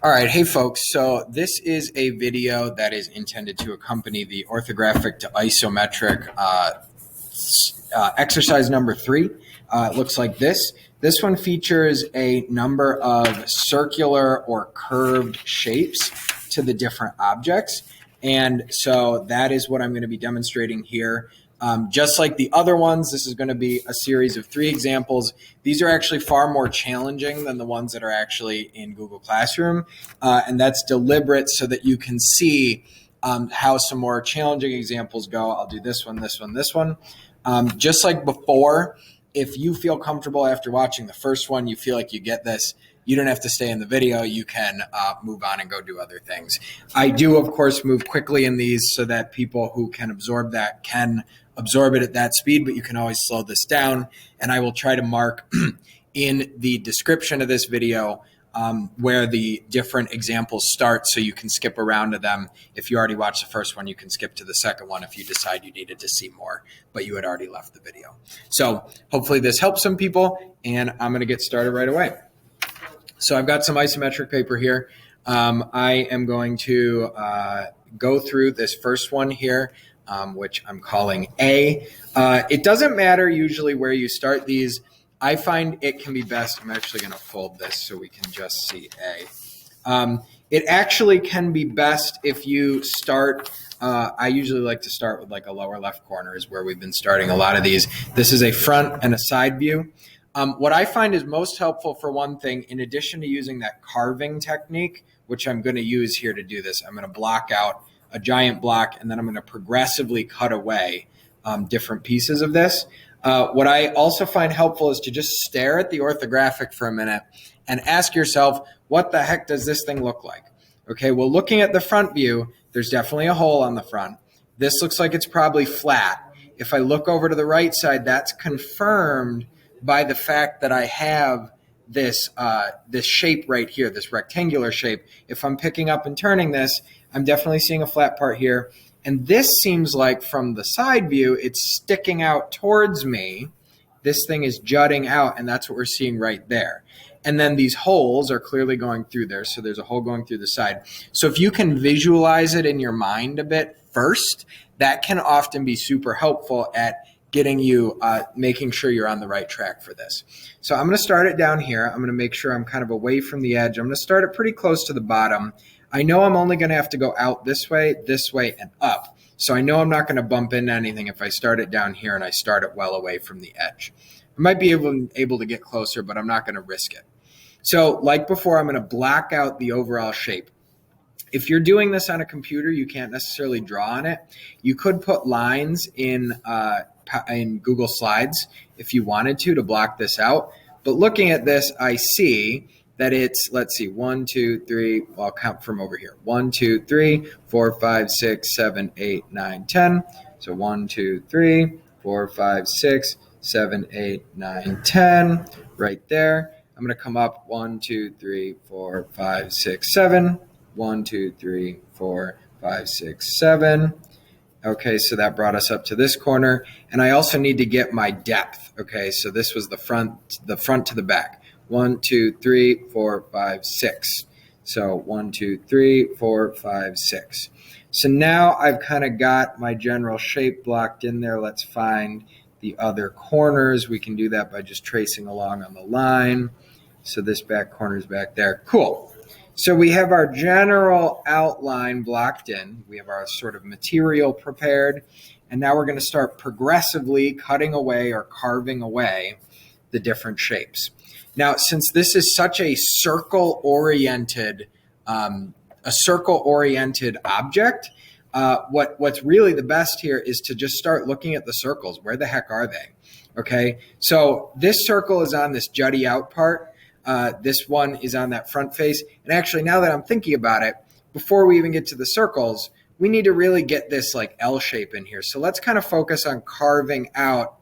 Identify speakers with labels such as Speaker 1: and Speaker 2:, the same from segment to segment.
Speaker 1: All right, hey folks, so this is a video that is intended to accompany the orthographic to isometric exercise number 3. It looks like this. This one features a number of circular or curved shapes to the different objects. And so that is what I'm going to be demonstrating here. Just like the other ones, this is going to be a series of 3 examples. These are actually far more challenging than the ones that are actually in Google Classroom. And that's deliberate so that you can see how some more challenging examples go. I'll do this one, this one, this one. Just like before, if you feel comfortable after watching the first one, you feel like you get this, you don't have to stay in the video. You can move on and go do other things. I do, of course, move quickly in these so that people who can absorb that can absorb it at that speed, but you can always slow this down. And I will try to mark in the description of this video where the different examples start so you can skip around to them. If you already watched the first one, you can skip to the second one if you decide you needed to see more, but you had already left the video. So hopefully this helps some people, and I'm going to get started right away. So I've got some isometric paper here. I am going to go through this first one here, which I'm calling A. It doesn't matter usually where you start these. I find it can be best. I'm actually going to fold this so we can just see A. It actually can be best if you start, I usually like to start with like a lower left corner is where we've been starting a lot of these. This is a front and a side view. What I find is most helpful for one thing, in addition to using that carving technique, which I'm going to use here to do this, I'm going to block out a giant block and then I'm going to progressively cut away different pieces of this. What I also find helpful is to just stare at the orthographic for a minute and ask yourself, what the heck does this thing look like? Okay, well, looking at the front view, there's definitely a hole on the front. This looks like it's probably flat. If I look over to the right side, that's confirmed by the fact that I have this shape right here, this rectangular shape. If I'm picking up and turning this, I'm definitely seeing a flat part here. And this seems like from the side view, it's sticking out towards me. This thing is jutting out, and that's what we're seeing right there. And then these holes are clearly going through there. So there's a hole going through the side. So if you can visualize it in your mind a bit first, that can often be super helpful at getting you, making sure you're on the right track for this. So I'm going to start it down here. I'm going to make sure I'm kind of away from the edge. I'm going to start it pretty close to the bottom. I know I'm only going to have to go out this way, and up. So I know I'm not going to bump into anything if I start it down here and I start it well away from the edge. I might be able to get closer, but I'm not going to risk it. So like before, I'm going to block out the overall shape. If you're doing this on a computer, you can't necessarily draw on it. You could put lines in Google Slides if you wanted to block this out. But looking at this, I see that it's, let's see, 1, 2, 3, well, I'll count from over here. 1, 2, 3, 4, 5, 6, 7, 8, 9, 10. So 1, 2, 3, 4, 5, 6, 7, 8, 9, 10, right there. I'm going to come up 1, 2, 3, 4, 5, 6, 7. 1, 2, 3, 4, 5, 6, 7. Okay, so that brought us up to this corner. And I also need to get my depth. Okay, so this was the front to the back. 1, 2, 3, 4, 5, 6. So 1, 2, 3, 4, 5, 6. So now I've kind of got my general shape blocked in there. Let's find the other corners. We can do that by just tracing along on the line. So this back corner is back there. Cool. So we have our general outline blocked in. We have our sort of material prepared. And now we're going to start progressively cutting away or carving away the different shapes. Now, since this is such a circle-oriented object, what's really the best here is to just start looking at the circles. Where the heck are they? Okay, so this circle is on this jutty out part. This one is on that front face. And actually, now that I'm thinking about it, before we even get to the circles, we need to really get this like L shape in here. So let's kind of focus on carving out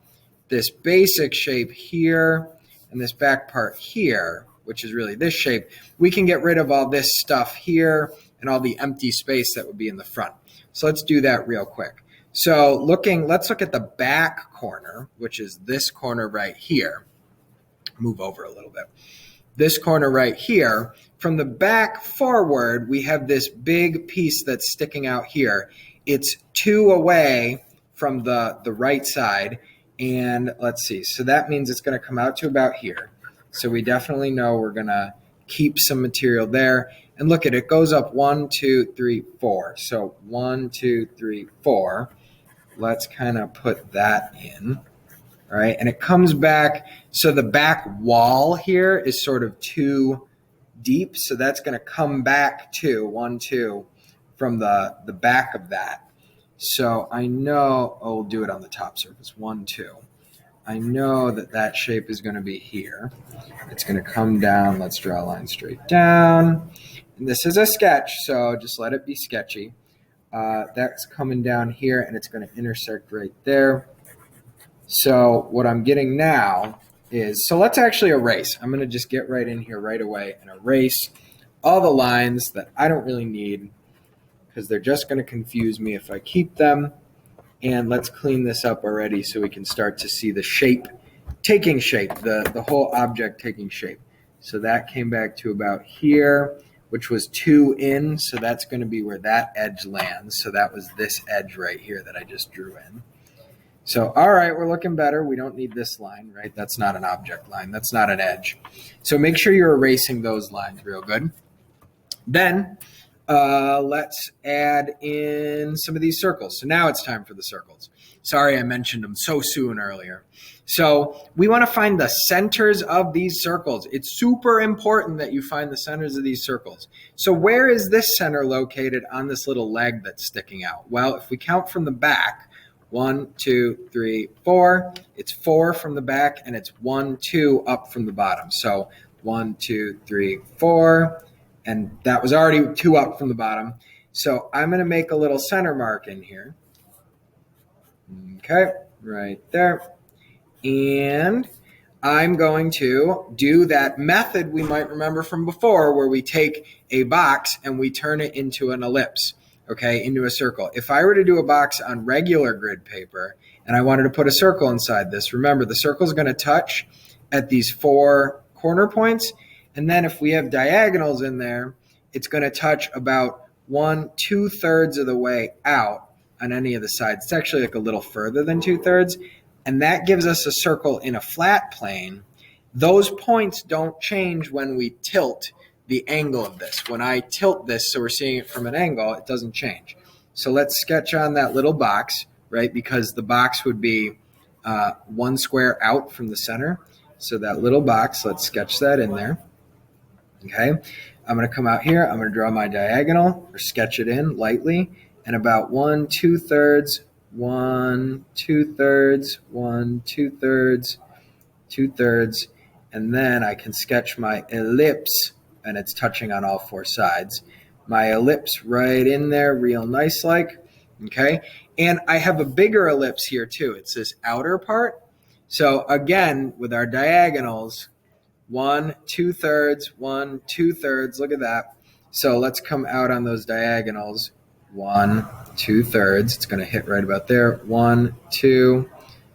Speaker 1: this basic shape here and this back part here, which is really this shape. We can get rid of all this stuff here and all the empty space that would be in the front. So let's do that real quick. So let's look at the back corner, which is this corner right here. Move over a little bit. this corner right here. From the back forward, we have this big piece that's sticking out here. It's 2 away from the right side. And let's see, so that means it's going to come out to about here. So we definitely know we're going to keep some material there. And look at it, goes up 1, 2, 3, 4. So 1, 2, 3, 4. Let's kind of put that in. All right, and it comes back. So the back wall here is sort of too deep. So that's going to come back to 1, 2 from the back of that. So I know, we'll do it on the top surface, 1, 2. I know that that shape is going to be here. It's going to come down. Let's draw a line straight down. And this is a sketch, so just let it be sketchy. That's coming down here, and it's going to intersect right there. So what I'm getting now is, so let's actually erase. I'm going to just get right in here right away and erase all the lines that I don't really need because they're just going to confuse me if I keep them. And let's clean this up already so we can start to see the shape taking shape, the whole object taking shape. So that came back to about here, which was 2 in. So that's going to be where that edge lands. So that was this edge right here that I just drew in. So, all right, we're looking better. We don't need this line, right? That's not an object line. That's not an edge. So make sure you're erasing those lines real good. Then let's add in some of these circles. So now it's time for the circles. Sorry, I mentioned them so soon earlier. So we want to find the centers of these circles. It's super important that you find the centers of these circles. So where is this center located on this little leg that's sticking out? Well, if we count from the back, 1, 2, 3, 4. It's 4 from the back, and it's 1, 2 up from the bottom. So 1, 2, 3, 4, and that was already 2 up from the bottom. So I'm going to make a little center mark in here. Okay, right there. And I'm going to do that method we might remember from before where we take a box and we turn it into an ellipse. Okay, into a circle. If I were to do a box on regular grid paper and I wanted to put a circle inside this, remember the circle is going to touch at these 4 corner points. And then if we have diagonals in there, it's going to touch about 1 2/3 of the way out on any of the sides. It's actually like a little further than 2/3. And that gives us a circle in a flat plane. Those points don't change when we tilt the angle of this. When I tilt this, so we're seeing it from an angle, it doesn't change. So let's sketch on that little box, right? Because the box would be 1 square out from the center. So that little box, let's sketch that in there. Okay, I'm going to come out here. I'm going to draw my diagonal or sketch it in lightly. And about 1 2/3, 1 2/3, 1 2/3, 2/3. And then I can sketch my ellipse, and it's touching on all 4 sides. My ellipse right in there, real nice like, okay? And I have a bigger ellipse here too. It's this outer part. So again, with our diagonals, 1 2/3, 1 2/3, look at that. So let's come out on those diagonals. 1 2/3, it's gonna hit right about there. 1 2,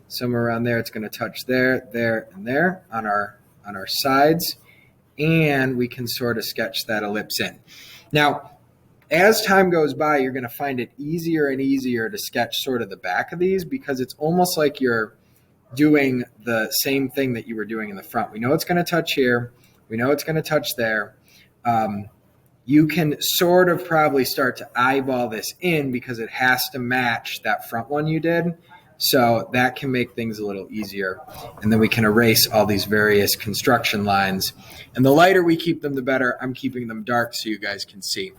Speaker 1: somewhere around there, it's gonna touch there, there, and there on our sides. And we can sort of sketch that ellipse in. Now, as time goes by, you're going to find it easier and easier to sketch sort of the back of these because it's almost like you're doing the same thing that you were doing in the front. We know it's going to touch here. We know it's going to touch there. You can sort of probably start to eyeball this in because it has to match that front one you did. So that can make things a little easier. And then we can erase all these various construction lines. And the lighter we keep them, the better. I'm keeping them dark so you guys can see.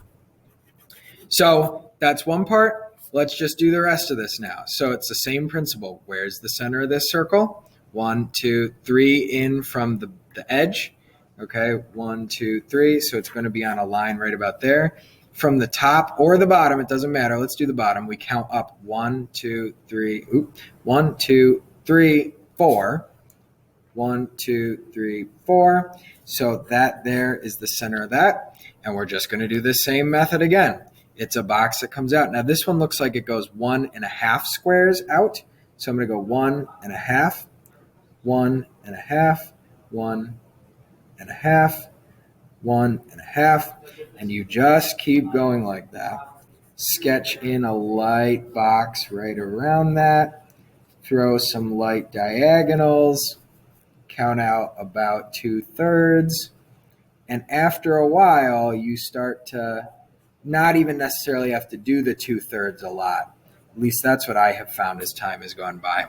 Speaker 1: So that's one part. Let's just do the rest of this now. So it's the same principle. Where's the center of this circle? 1 2 3 in from the edge. Okay, 1 2 3. So it's going to be on a line right about there. From the top or the bottom, it doesn't matter. Let's do the bottom. We count up 1 2 3. 1 2 3 4. 1 2 3 4. So that there is the center of that. And we're just going to do the same method again. It's a box that comes out. Now this one looks like it goes 1.5 squares out. So I'm going to go 1.5, 1.5, 1, and a half, 1.5, and you just keep going like that. Sketch in a light box right around that. Throw some light diagonals. Count out about 2/3. And after a while, you start to not even necessarily have to do the 2/3 a lot. At least that's what I have found as time has gone by.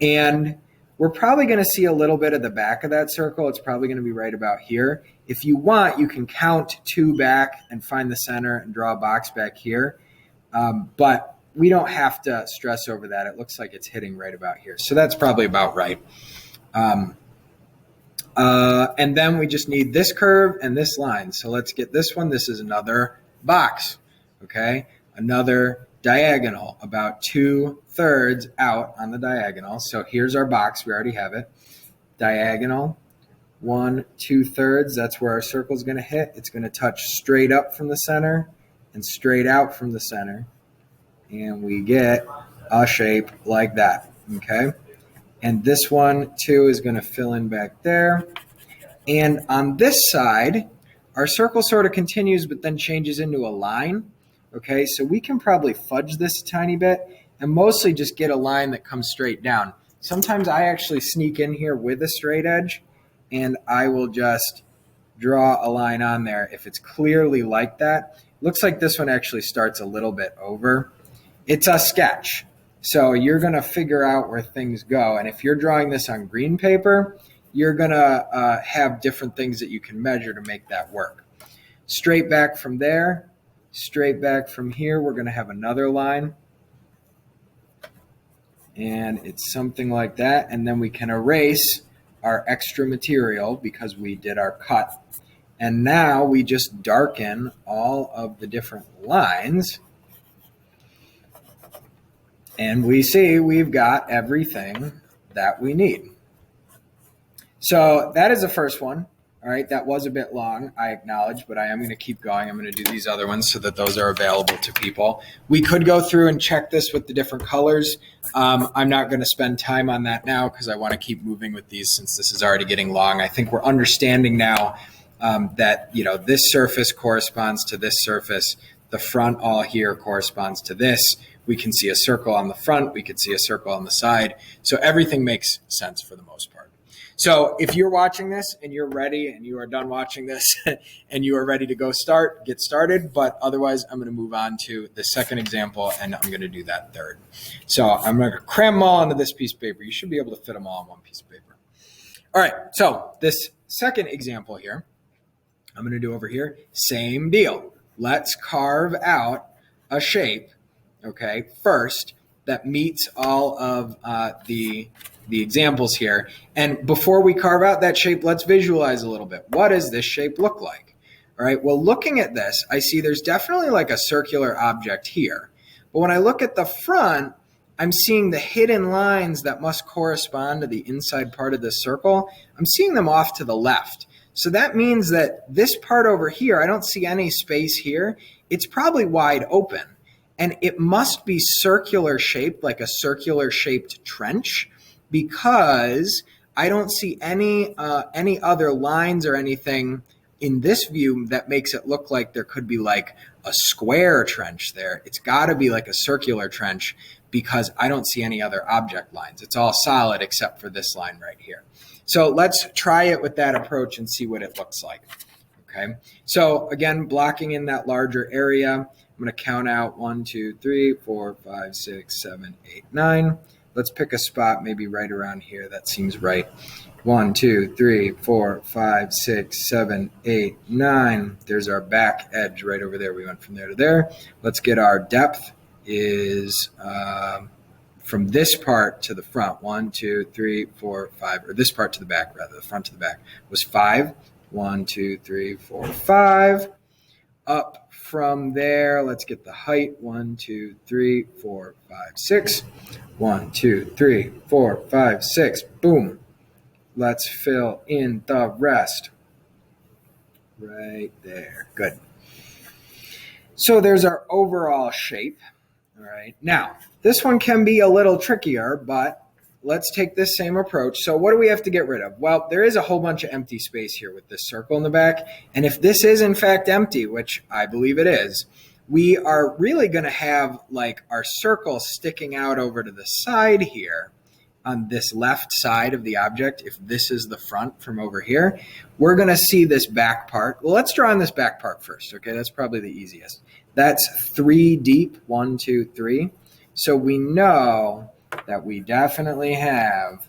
Speaker 1: And we're probably going to see a little bit of the back of that circle. It's probably going to be right about here. If you want, you can count 2 back and find the center and draw a box back here. But we don't have to stress over that. It looks like it's hitting right about here. So that's probably about right. And then we just need this curve and this line. So let's get this one. This is another box, okay? Another diagonal, about 2/3 out on the diagonal. So here's our box. We already have it. Diagonal, 1/2, that's where our circle is going to hit. It's going to touch straight up from the center and straight out from the center. And we get a shape like that, okay? And this one, too, is going to fill in back there. And on this side, our circle sort of continues, but then changes into a line. Okay, so we can probably fudge this a tiny bit and mostly just get a line that comes straight down. Sometimes I actually sneak in here with a straight edge, and I will just draw a line on there if it's clearly like that. Looks like this one actually starts a little bit over. It's a sketch. So you're going to figure out where things go. And if you're drawing this on green paper, you're going to have different things that you can measure to make that work. Straight back from there, straight back from here, we're going to have another line. And it's something like that. And then we can erase our extra material because we did our cut. And now we just darken all of the different lines. And we see we've got everything that we need. So that is the first one. All right, that was a bit long, I acknowledge, but I am going to keep going. I'm going to do these other ones so that those are available to people. We could go through and check this with the different colors. I'm not going to spend time on that now because I want to keep moving with these since this is already getting long. I think we're understanding now that this surface corresponds to this surface. The front all here corresponds to this. We can see a circle on the front. We could see a circle on the side. So everything makes sense for the most part. So if you're watching this and you're ready and you are done watching this and you are ready to get started. But otherwise, I'm going to move on to the second example and I'm going to do that third. So I'm going to cram them all onto this piece of paper. You should be able to fit them all on one piece of paper. All right. So this second example here, I'm going to do over here. Same deal. Let's carve out a shape, okay, first that meets all of the examples here. And before we carve out that shape, let's visualize a little bit. What does this shape look like? All right, well, looking at this, I see there's definitely like a circular object here. But when I look at the front, I'm seeing the hidden lines that must correspond to the inside part of the circle. I'm seeing them off to the left. So that means that this part over here, I don't see any space here. It's probably wide open. And it must be circular shaped, like a circular shaped trench, because I don't see any other lines or anything in this view that makes it look like there could be like a square trench there. It's got to be like a circular trench because I don't see any other object lines. It's all solid except for this line right here. So let's try it with that approach and see what it looks like. Okay. So again, blocking in that larger area, I'm going to count out 1, 2, 3, 4, 5, 6, 7, 8, 9. Let's pick a spot maybe right around here. That seems right. 1, 2, 3, 4, 5, 6, 7, 8, 9. There's our back edge right over there. We went from there to there. Let's get our depth is from this part to the front. 1, 2, 3, 4, 5, or this part to the back rather. The front to the back was 5. 1, 2, 3, 4, 5. Up from there, let's get the height. 1, 2, 3, 4, 5, 6. 1, 2, 3, 4, 5, 6. Boom. Let's fill in the rest. Right there. Good. So there's our overall shape. All right. Now, this one can be a little trickier, but let's take this same approach. So what do we have to get rid of? Well, there is a whole bunch of empty space here with this circle in the back. And if this is in fact empty, which I believe it is, we are really going to have like our circle sticking out over to the side here on this left side of the object. If this is the front from over here, we're going to see this back part. Well, let's draw on this back part first. Okay, that's probably the easiest. That's 3 deep, 1, 2, 3. So we know that we definitely have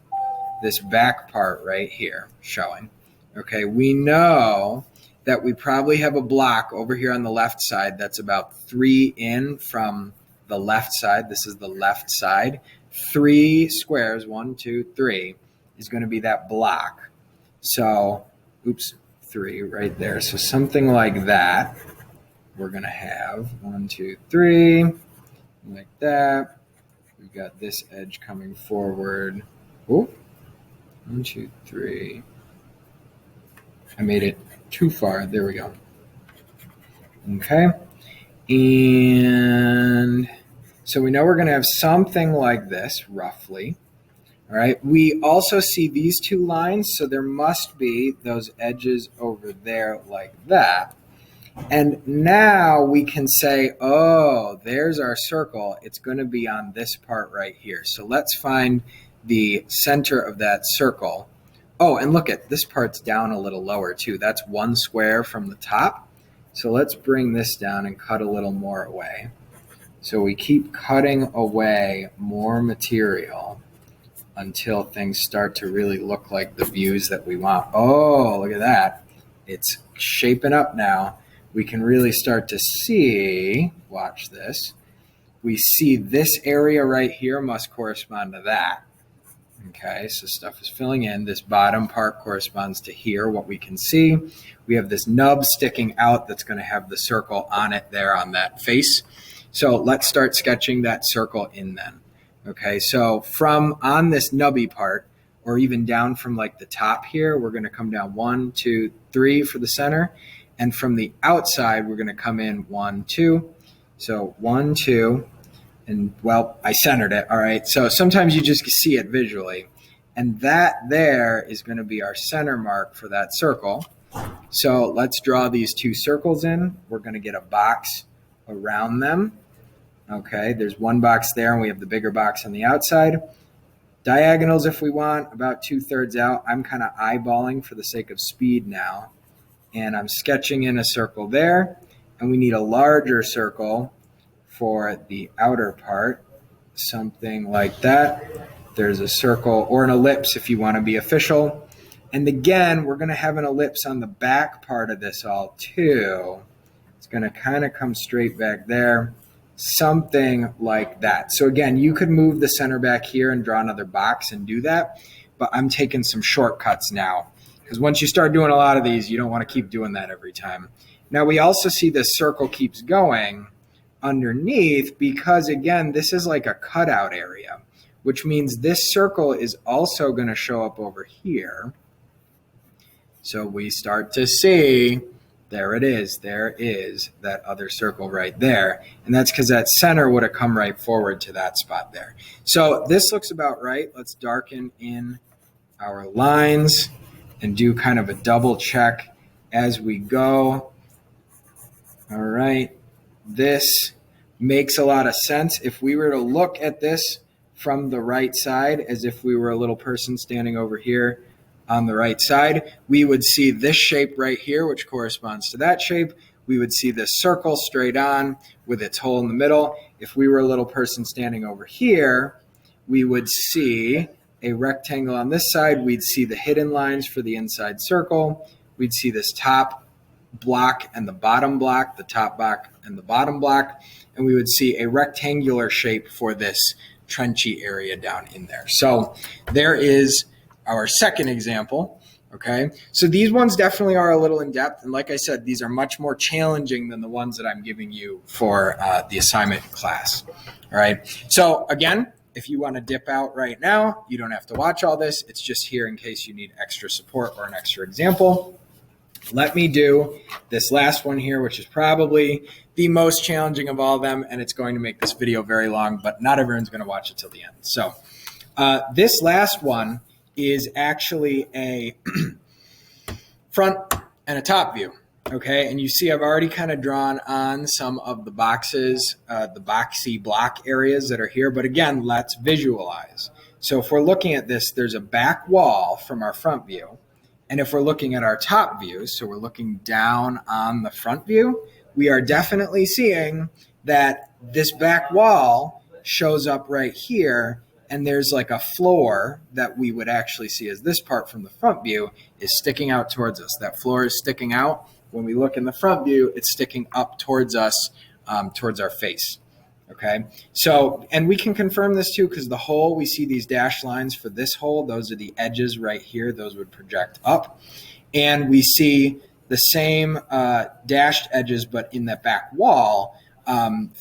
Speaker 1: this back part right here showing. Okay, we know that we probably have a block over here on the left side that's about 3 in from the left side. This is the left side. 3 squares, 1, 2, 3, is going to be that block. So, oops, 3 right there. So something like that we're going to have. 1, 2, 3, like that. We've got this edge coming forward. Oh, 1, 2, 3. I made it too far. There we go. Okay. And so we know we're going to have something like this, roughly. All right. We also see these 2 lines, so there must be those edges over there like that. And now we can say, oh, there's our circle. It's going to be on this part right here. So let's find the center of that circle. Oh, and look at this part's down a little lower too. That's 1 square from the top. So let's bring this down and cut a little more away. So we keep cutting away more material until things start to really look like the views that we want. Oh, look at that. It's shaping up now. We can really start to see, watch this. We see this area right here must correspond to that. Okay, so stuff is filling in. This bottom part corresponds to here, what we can see. We have this nub sticking out that's going to have the circle on it there on that face. So let's start sketching that circle in then. Okay, so from on this nubby part, or even down from like the top here, we're going to come down 1, 2, 3 for the center. And from the outside, we're going to come in 1, 2. So 1, 2. And well, I centered it. All right. So sometimes you just see it visually. And that there is going to be our center mark for that circle. So let's draw these 2 circles in. We're going to get a box around them. Okay. There's 1 box there, and we have the bigger box on the outside. Diagonals if we want, about 2/3 out. I'm kind of eyeballing for the sake of speed now. And I'm sketching in a circle there. And we need a larger circle for the outer part, something like that. There's a circle or an ellipse if you want to be official. And again, we're going to have an ellipse on the back part of this all too. It's going to kind of come straight back there, something like that. So again, you could move the center back here and draw another box and do that, but I'm taking some shortcuts now because once you start doing a lot of these, you don't want to keep doing that every time. Now we also see this circle keeps going underneath because again, this is like a cutout area, which means this circle is also going to show up over here. So we start to see, there it is. There is that other circle right there. And that's because that center would have come right forward to that spot there. So this looks about right. Let's darken in our lines and do kind of a double check as we go. All right. This makes a lot of sense. If we were to look at this from the right side, as if we were a little person standing over here on the right side, we would see this shape right here, which corresponds to that shape. We would see this circle straight on with its hole in the middle. If we were a little person standing over here, we would see a rectangle on this side. We'd see the hidden lines for the inside circle. We'd see this top block and the bottom block, the top block and the bottom block, and we would see a rectangular shape for this trenchy area down in there. So there is our second example. Okay, so these ones definitely are a little in depth, and like I said, these are much more challenging than the ones that I'm giving you for the assignment class. All right, so again, if you want to dip out right now, you don't have to watch all this. It's just here in case you need extra support or an extra example. Let me do this last one here, which is probably the most challenging of all of them, and it's going to make this video very long, but not everyone's going to watch it till the end. So This last one is actually a front and a top view. Okay, and you see I've already kind of drawn on some of the boxes, the boxy block areas that are here, but again, let's visualize. So if we're looking at this, there's a back wall from our front view, and if we're looking at our top view, so we're looking down on the front view, we are definitely seeing that this back wall shows up right here, and there's like a floor that we would actually see as this part from the front view is sticking out towards us. That floor is sticking out. When we look in the front view, it's sticking up towards us, towards our face. Okay, so, and we can confirm this too, because the hole, we see these dashed lines for this hole. Those are the edges right here. Those would project up. And we see the same dashed edges, but in that back wall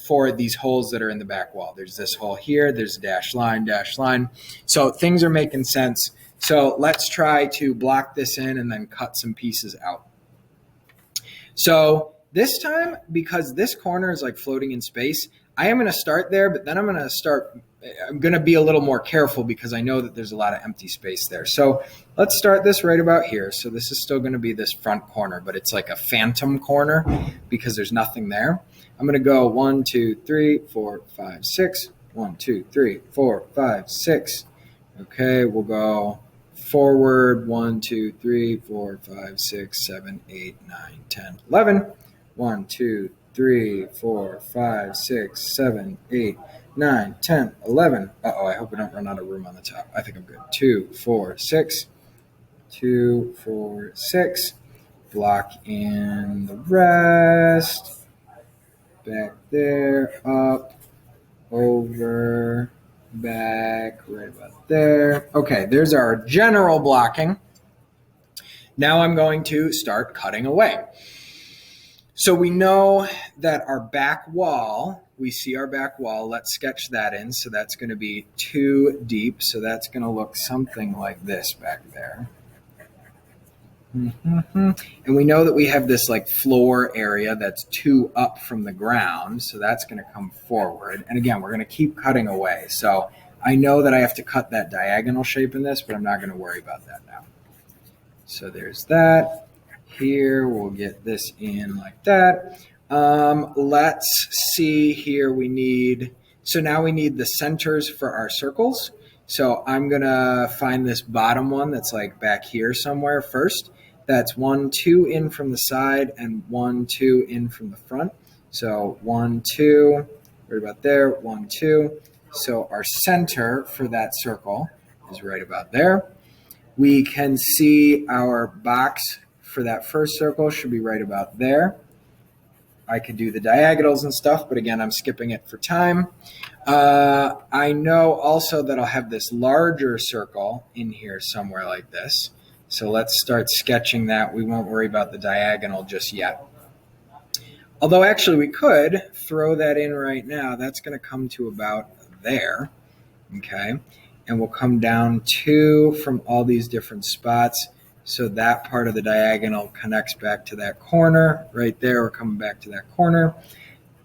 Speaker 1: for these holes that are in the back wall. There's this hole here. There's a dashed line, dashed line. So things are making sense. So let's try to block this in and then cut some pieces out. So this time, because this corner is like floating in space, I am going to start there, but then I'm going to be a little more careful because I know that there's a lot of empty space there. So let's start this right about here. So this is still going to be this front corner, but it's like a phantom corner because there's nothing there. I'm going to go 1, 2, 3, 4, 5, 6. 1, 2, 3, 4, 5, 6. Okay, we'll go forward 1, 2, 3, 4, 5, 6, 7, 8, 9, 10, 11. 1, 2, 3, 4, 5, 6, 7, 8, 9, 10, 11. Uh-oh, I hope I don't run out of room on the top. I think I'm good. 2, 4, 6. 2, 4, 6. Block in the rest. Back there, up, over, back, right about there. Okay, there's our general blocking. Now I'm going to start cutting away. So we know that our back wall, we see our back wall. Let's sketch that in. So that's going to be 2 deep. So that's going to look something like this back there. And we know that we have this like floor area that's 2 up from the ground. So that's going to come forward. And again, we're going to keep cutting away. So I know that I have to cut that diagonal shape in this, but I'm not going to worry about that now. So there's that. Here, we'll get this in like that. Let's see here. So now we need the centers for our circles. So I'm going to find this bottom one that's like back here somewhere first. That's 1, 2 in from the side and 1, 2 in from the front. So 1, 2, right about there, 1, 2. So our center for that circle is right about there. We can see our box for that first circle should be right about there. I could do the diagonals and stuff, but again, I'm skipping it for time. I know also that I'll have this larger circle in here somewhere like this. So let's start sketching that. We won't worry about the diagonal just yet. Although actually we could throw that in right now. That's going to come to about there. Okay. And we'll come down 2 from all these different spots. So that part of the diagonal connects back to that corner right there. We're coming back to that corner.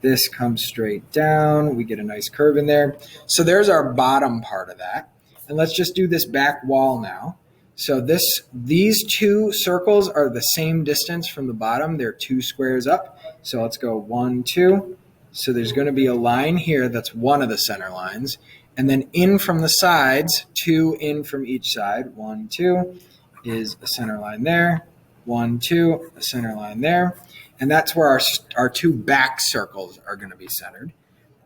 Speaker 1: This comes straight down. We get a nice curve in there. So there's our bottom part of that. And let's just do this back wall now. So these 2 circles are the same distance from the bottom. They're 2 squares up. So let's go 1, 2. So there's going to be a line here that's one of the center lines. And then in from the sides, 2 in from each side. 1, 2 is a center line there. 1, 2, a center line there. And that's where our 2 back circles are going to be centered.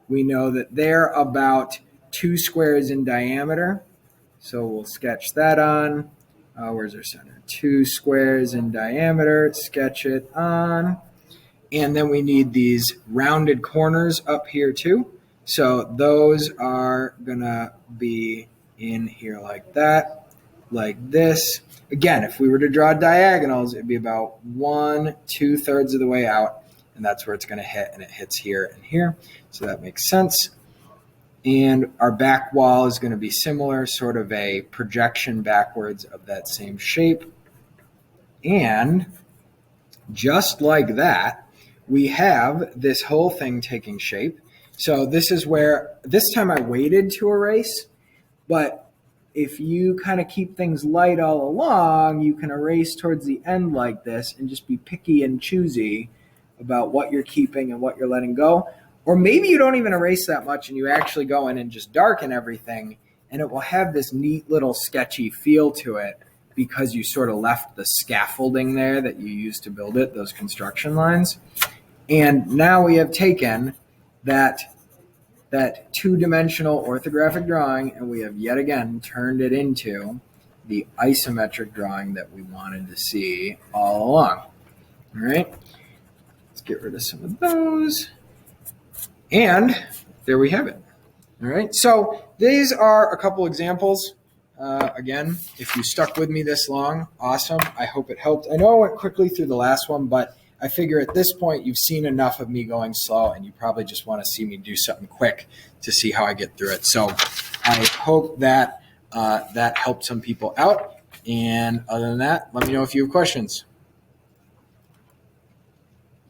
Speaker 1: We know that they're about 2 squares in diameter. So we'll sketch that on. Where's our center? 2 squares in diameter. Sketch it on. And then we need these rounded corners up here too. So those are going to be in here like that, like this. Again, if we were to draw diagonals, it'd be about 1 2/3 of the way out. And that's where it's going to hit. And it hits here and here. So that makes sense. And our back wall is going to be similar, sort of a projection backwards of that same shape. And just like that, we have this whole thing taking shape. So this is where, this time I waited to erase, but if you kind of keep things light all along, you can erase towards the end like this and just be picky and choosy about what you're keeping and what you're letting go. Or maybe you don't even erase that much and you actually go in and just darken everything, and it will have this neat little sketchy feel to it because you sort of left the scaffolding there that you used to build it, those construction lines. And now we have taken that two-dimensional orthographic drawing, and we have yet again turned it into the isometric drawing that we wanted to see all along. All right, let's get rid of some of those. And there we have it. All right, so these are a couple examples. Again, if you stuck with me this long, awesome. I hope it helped. I know I went quickly through the last one, but I figure at this point you've seen enough of me going slow and you probably just want to see me do something quick to see how I get through it. So I hope that that helped some people out. And other than that, let me know if you have questions.